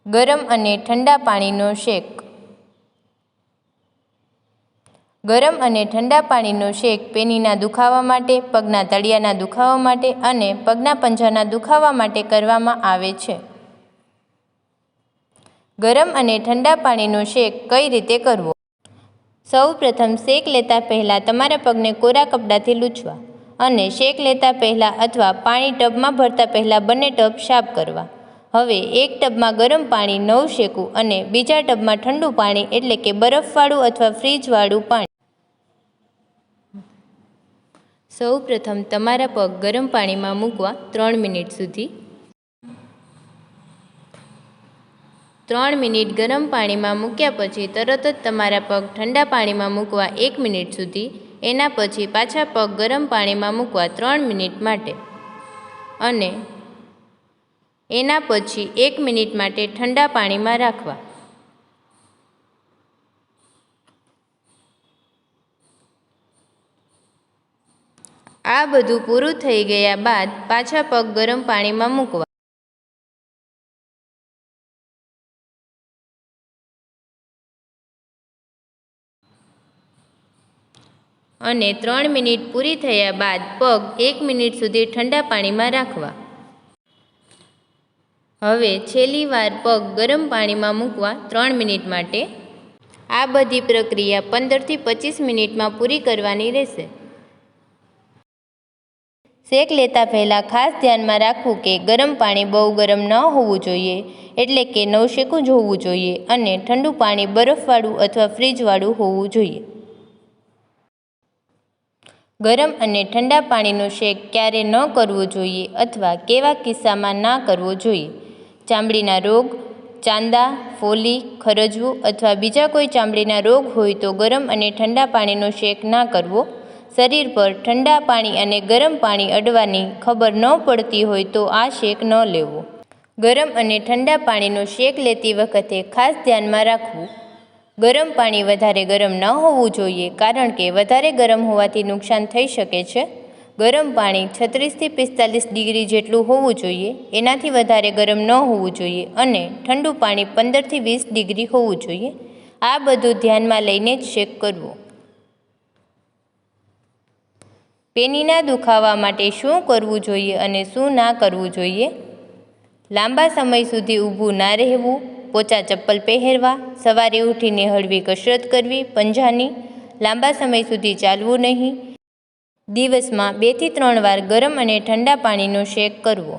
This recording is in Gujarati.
ગરમ અને ઠંડા પાણીનો શેક. ગરમ અને ઠંડા પાણીનો શેક પેનીના દુખાવા માટે, પગના તળિયાના દુખાવા માટે અને પગના પંજાના દુખાવા માટે કરવામાં આવે છે. ગરમ અને ઠંડા પાણીનો શેક કઈ રીતે કરવો? સૌ પ્રથમ શેક લેતા પહેલાં તમારા પગને કોરા કપડાથી લૂછવા અને શેક લેતા પહેલાં અથવા પાણી ટબમાં ભરતા પહેલાં બંને ટબ સાફ કરવા. હવે એક ટબમાં ગરમ પાણી નવ શેકવું અને બીજા ટબમાં ઠંડુ પાણી એટલે કે બરફવાળું અથવા ફ્રીજવાળું પાણી. સૌ પ્રથમ તમારા પગ ગરમ પાણીમાં મૂકવા 3 મિનિટ સુધી. 3 મિનિટ ગરમ પાણીમાં મૂક્યા પછી તરત જ તમારા પગ ઠંડા પાણીમાં મૂકવા 1 મિનિટ સુધી. એના પછી પાછા પગ ગરમ પાણીમાં મૂકવા 3 મિનિટ માટે અને એના પછી 1 મિનિટ માટે ઠંડા પાણીમાં રાખવા. આ બધું પૂરું થઈ ગયા બાદ પાછા પગ ગરમ પાણીમાં મૂકવા અને 3 મિનિટ પૂરી થયા બાદ પગ 1 મિનિટ સુધી ઠંડા પાણીમાં રાખવા. હવે છેલ્લી વાર પગ ગરમ પાણીમાં મૂકવા 3 મિનિટ માટે. આ બધી પ્રક્રિયા 15 થી 25 મિનિટમાં પૂરી કરવાની રહેશે. શેક લેતા પહેલાં ખાસ ધ્યાનમાં રાખવું કે ગરમ પાણી બહુ ગરમ ન હોવું જોઈએ, એટલે કે નવશેકું જ હોવું જોઈએ અને ઠંડુ પાણી બરફવાળું અથવા ફ્રીજવાળું હોવું જોઈએ. ગરમ અને ઠંડા પાણીનો શેક ક્યારે ન કરવો જોઈએ અથવા કેવા કિસ્સામાં ના કરવો જોઈએ? ચામડીના રોગ, ચાંદા, ફોલ્લી, ખરજવું અથવા બીજા કોઈ ચામડીના રોગ હોય તો ગરમ અને ઠંડા પાણીનો શેક ના કરવો. શરીર પર ઠંડા પાણી અને ગરમ પાણી અડવાની ખબર ન પડતી હોય તો આ શેક ન લેવો. ગરમ અને ઠંડા પાણીનો શેક લેતી વખતે ખાસ ધ્યાનમાં રાખવું. ગરમ પાણી વધારે ગરમ ન હોવું જોઈએ કારણ કે વધારે ગરમ હોવાથી નુકસાન થઈ શકે છે. ગરમ પાણી 36 થી 45 ડિગ્રી જેટલું હોવું જોઈએ, એનાથી વધારે ગરમ ન હોવું જોઈએ અને ઠંડુ પાણી 15 થી 20 ડિગ્રી હોવું જોઈએ. આ બધું ધ્યાનમાં લઈને જ શેક કરવો. પેનીના દુખાવા માટે શું કરવું જોઈએ અને શું ના કરવું જોઈએ? લાંબા સમય સુધી ઊભું ના રહેવું, પોચા ચપ્પલ પહેરવા, સવારે ઉઠીને હળવી કસરત કરવી, પંજાની, લાંબા સમય સુધી ચાલવું નહીં. દિવસમાં 2 થી 3 વાર ગરમ અને ઠંડા પાણીનો શેક કરવો.